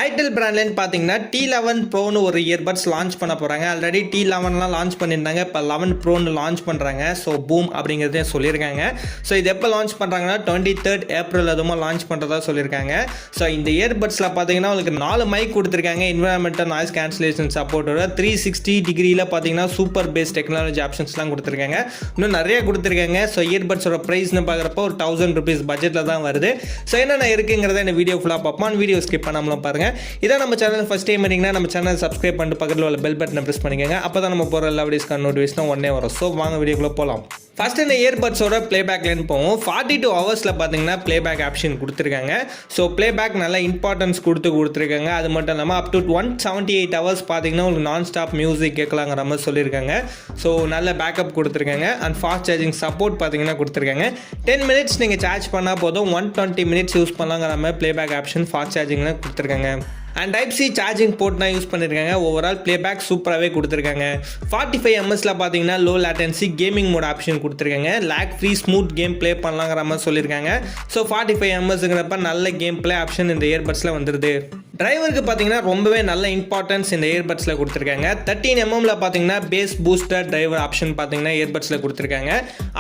Itel பிராண்ட்லேருந்து பார்த்தீங்கன்னா T11 ப்ரோன்னு ஒரு earbuds launch பண்ண போகிறாங்க. ஆல்ரெடி T11லாம் லான்ச் பண்ணியிருந்தாங்க. இப்போ 11 ப்ரோன்னு லான்ச் பண்ணுறாங்க. ஸோ பூம் அப்படிங்கிறதே சொல்லியிருக்காங்க. ஸோ இது எப்போ லான்ச் பண்ணுறாங்கன்னா 23rd ஏப்ரல் அதுவும் லான்ச் பண்ணுறதா சொல்லியிருக்காங்க. ஸோ இந்த இயர்பட்ஸில் பார்த்தீங்கன்னா உங்களுக்கு 4 மைக் கொடுத்துருக்காங்க. என்விரான்மெண்டல் நாய்ஸ் கேன்சலேஷன் சப்போர்ட்டோட 360 டிகிரியில் பார்த்தீங்கன்னா சூப்பர் பேஸ் டெக்னாலஜி ஆப்ஷன்ஸ்லாம் கொடுத்துருக்காங்க. இன்னும் நிறைய கொடுத்துருக்காங்க. ஸோ இயர்பட்ஸோட ப்ரைஸ்னு பார்க்குறப்போ ஒரு 1000 rupees பட்ஜெட்டில் தான் வருது. ஸோ என்னென்ன இருக்குங்கிறத இந்த வீடியோ ஃபுல்லாக பார்ப்போம். வீடியோ ஸ்கிப் பண்ணாமலாம் பாருங்கள். இதான் நம்ம சேனல் ஃபர்ஸ்ட் டைம் வரீங்கன்னா நம்ம சேனல் சப்ஸ்கிரைப் பண்ணிட்டு பக்கத்தில் உள்ள பெல் பட்டனை ப்ரெஸ் பண்ணிக்கோங்க. அப்போ தான் நம்ம போகிற எல்லா வீடியோஸ்க்கான நோட்டிஃபிகேஷன் உடனே வரும். ஸோ வாங்க வீடியோக்குள்ளே போகலாம். ஃபஸ்ட் இந்த இயர்பட்ஸோட ப்ளேபேக்லேருந்து போவோம். 42 ஹவர்ஸில் பார்த்தீங்கன்னா ப்ளேபேக் ஆப்ஷன் கொடுத்துருக்காங்க. ஸோ ப்ளேபேக் நல்லா இம்பார்ட்டன்ஸ் கொடுத்துருக்காங்க. அது மட்டும் இல்லாமல் அப் டு 178 ஹவர்ஸ் பார்த்தீங்கன்னா உங்களுக்கு நான் ஸ்டாப் மியூசிக் கேட்கலாங்கிற மாதிரி சொல்லியிருக்காங்க. ஸோ நல்ல பேக்கப் கொடுத்துருக்காங்க. அண்ட் ஃபாஸ்ட் சார்ஜிங் சப்போர்ட் பார்த்தீங்கன்னா கொடுத்துருக்காங்க. 10 minutes நீங்கள் சார்ஜ் பண்ணால் போதும் 120 minutes யூஸ் பண்ணலாங்கிற மாதிரி ப்ளேபேக் ஆப்ஷன் ஃபாஸ்ட் சார்ஜிங்லாம் கொடுத்துருக்காங்க. அண்ட் டைப்-C சார்ஜிங் போர்ட் தான் யூஸ் பண்ணியிருக்காங்க. ஓவரால் ப்ளேபேக் சூப்பராகவே கொடுத்துருக்காங்க. 45 msல பார்த்தீங்கன்னா low latency gaming mode option கொடுத்துருக்காங்க. Lag free smooth game play பண்ணலாங்கிற மாதிரி சொல்லியிருக்காங்க. ஸோ 45 msங்கிறப்ப நல்ல கேம் ப்ளே ஆப்ஷன் இந்த இயர்பட்ஸில் வந்துடுது. டிரைவருக்கு பார்த்தீங்கன்னா ரொம்பவே நல்ல இம்பார்ட்டன்ஸ் இந்த இயர்பட்ஸில் கொடுத்துருக்காங்க. 13 mmல பார்த்தீங்கன்னா பேஸ் பூஸ்டர் டிரைவர் ஆப்ஷன் பார்த்தீங்கன்னா இயர்பட்ஸில் கொடுத்துருக்காங்க.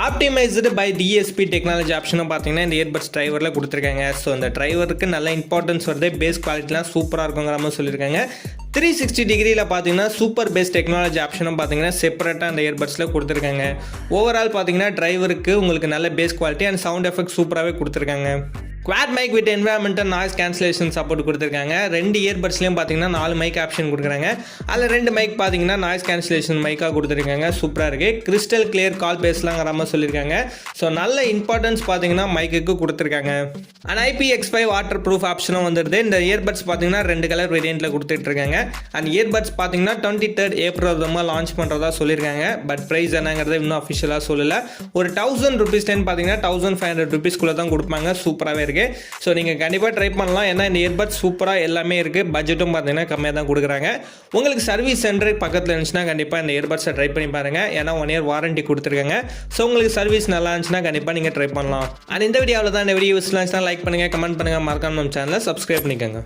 ஆப்டிமைஸ்டு பை DSP டெக்னாலஜி ஆப்ஷனும் பார்த்தீங்கன்னா இந்த இயர்பட்ஸ் டிரைவரில் கொடுத்துருக்காங்க. ஸோ இந்த டிரைவருக்கு நல்ல இம்பார்ட்டன்ஸ் வருது. பேஸ் குவாலிட்டிலாம் சூப்பராக இருக்குங்கிற மாதிரி சொல்லியிருக்காங்க. 360 டிகிரியில் பார்த்தீங்கன்னா சூப்பர் பேஸ் டெக்னாலஜி ஆப்ஷனும் பார்த்தீங்கன்னா செப்பரேட்டாக அந்த இயர்பட்ஸில் கொடுத்துருக்காங்க. ஓவரால் பார்த்தீங்கன்னா டிரைவருக்கு உங்களுக்கு நல்ல bass quality and sound effect சூப்பராகவே கொடுத்துருக்காங்க. Quad mic with environmental noise cancellation support கொடுத்துருக்காங்க. 2 இயர்பட்ஸ்லையும் பார்த்தீங்கன்னா 4 மைக் ஆப்ஷன் கொடுக்குறாங்க. அதில் 2 மைக் பார்த்தீங்கன்னா நாய்ஸ் கேன்சலேஷன் மைக்காக கொடுத்துருக்காங்க. சூப்பராக இருக்குது. கிறிஸ்டல் கிளியர் கால் பேசலாங்கிற மாதிரி சொல்லியிருக்காங்க. ஸோ நல்ல இம்பார்ட்டன்ஸ் பார்த்தீங்கன்னா மைக்குக்கு கொடுத்துருக்காங்க. அண்ட் IPX5 வாட்டர் ப்ரூஃப் ஆப்ஷனும் வந்துடுது. இந்த இயர்பட்ஸ் பார்த்தீங்கன்னா 2 கலர் வேரியண்ட்டில் கொடுத்துட்ருக்காங்க. அண்ட் இயர்பட்ஸ் பார்த்தீங்கன்னா 23rd ஏப்ரல் லான்ச் பண்ணுறதா சொல்லியிருக்காங்க. பட் ப்ரைஸ் என்னங்கிறத இன்னும் அஃபிஷியலாக சொல்லலை. ஒரு 1000 rupees பார்த்தீங்கன்னா 1500 rupeesக்குள்ளே தான் கொடுப்பாங்க. சூப்பராகவே இருக்குது. ஸோ நீங்கள் கண்டிப்பாக ட்ரை பண்ணலாம். ஏன்னா இந்த இயர்பட்ஸ் சூப்பராக எல்லாமே இருக்குது. பட்ஜெட்டும் பார்த்தீங்கன்னா கம்மியாக தான் கொடுக்குறாங்க. உங்களுக்கு சர்வீஸ் சென்டர் பக்கத்தில் இருந்துச்சுன்னா கண்டிப்பாக இந்த இயர்பட்ஸை ட்ரை பண்ணி பாருங்கள். ஏன்னா 1 year வாரண்டி கொடுத்துருக்காங்க. ஸோ உங்களுக்கு சர்வீஸ் நல்லா இருந்துச்சுன்னா கண்டிப்பாக நீங்கள் ட்ரை பண்ணலாம். அண்ட் இந்த வீடியோவில் தான் இந்த வீடியோ யூஸ்ஃபுல்லாக லைக் பண்ணுங்கள், கமெண்ட் பண்ணுங்கள், மறக்காம நம்ம சேனலை சப்ஸ்கிரைப் பண்ணிக்கோங்க.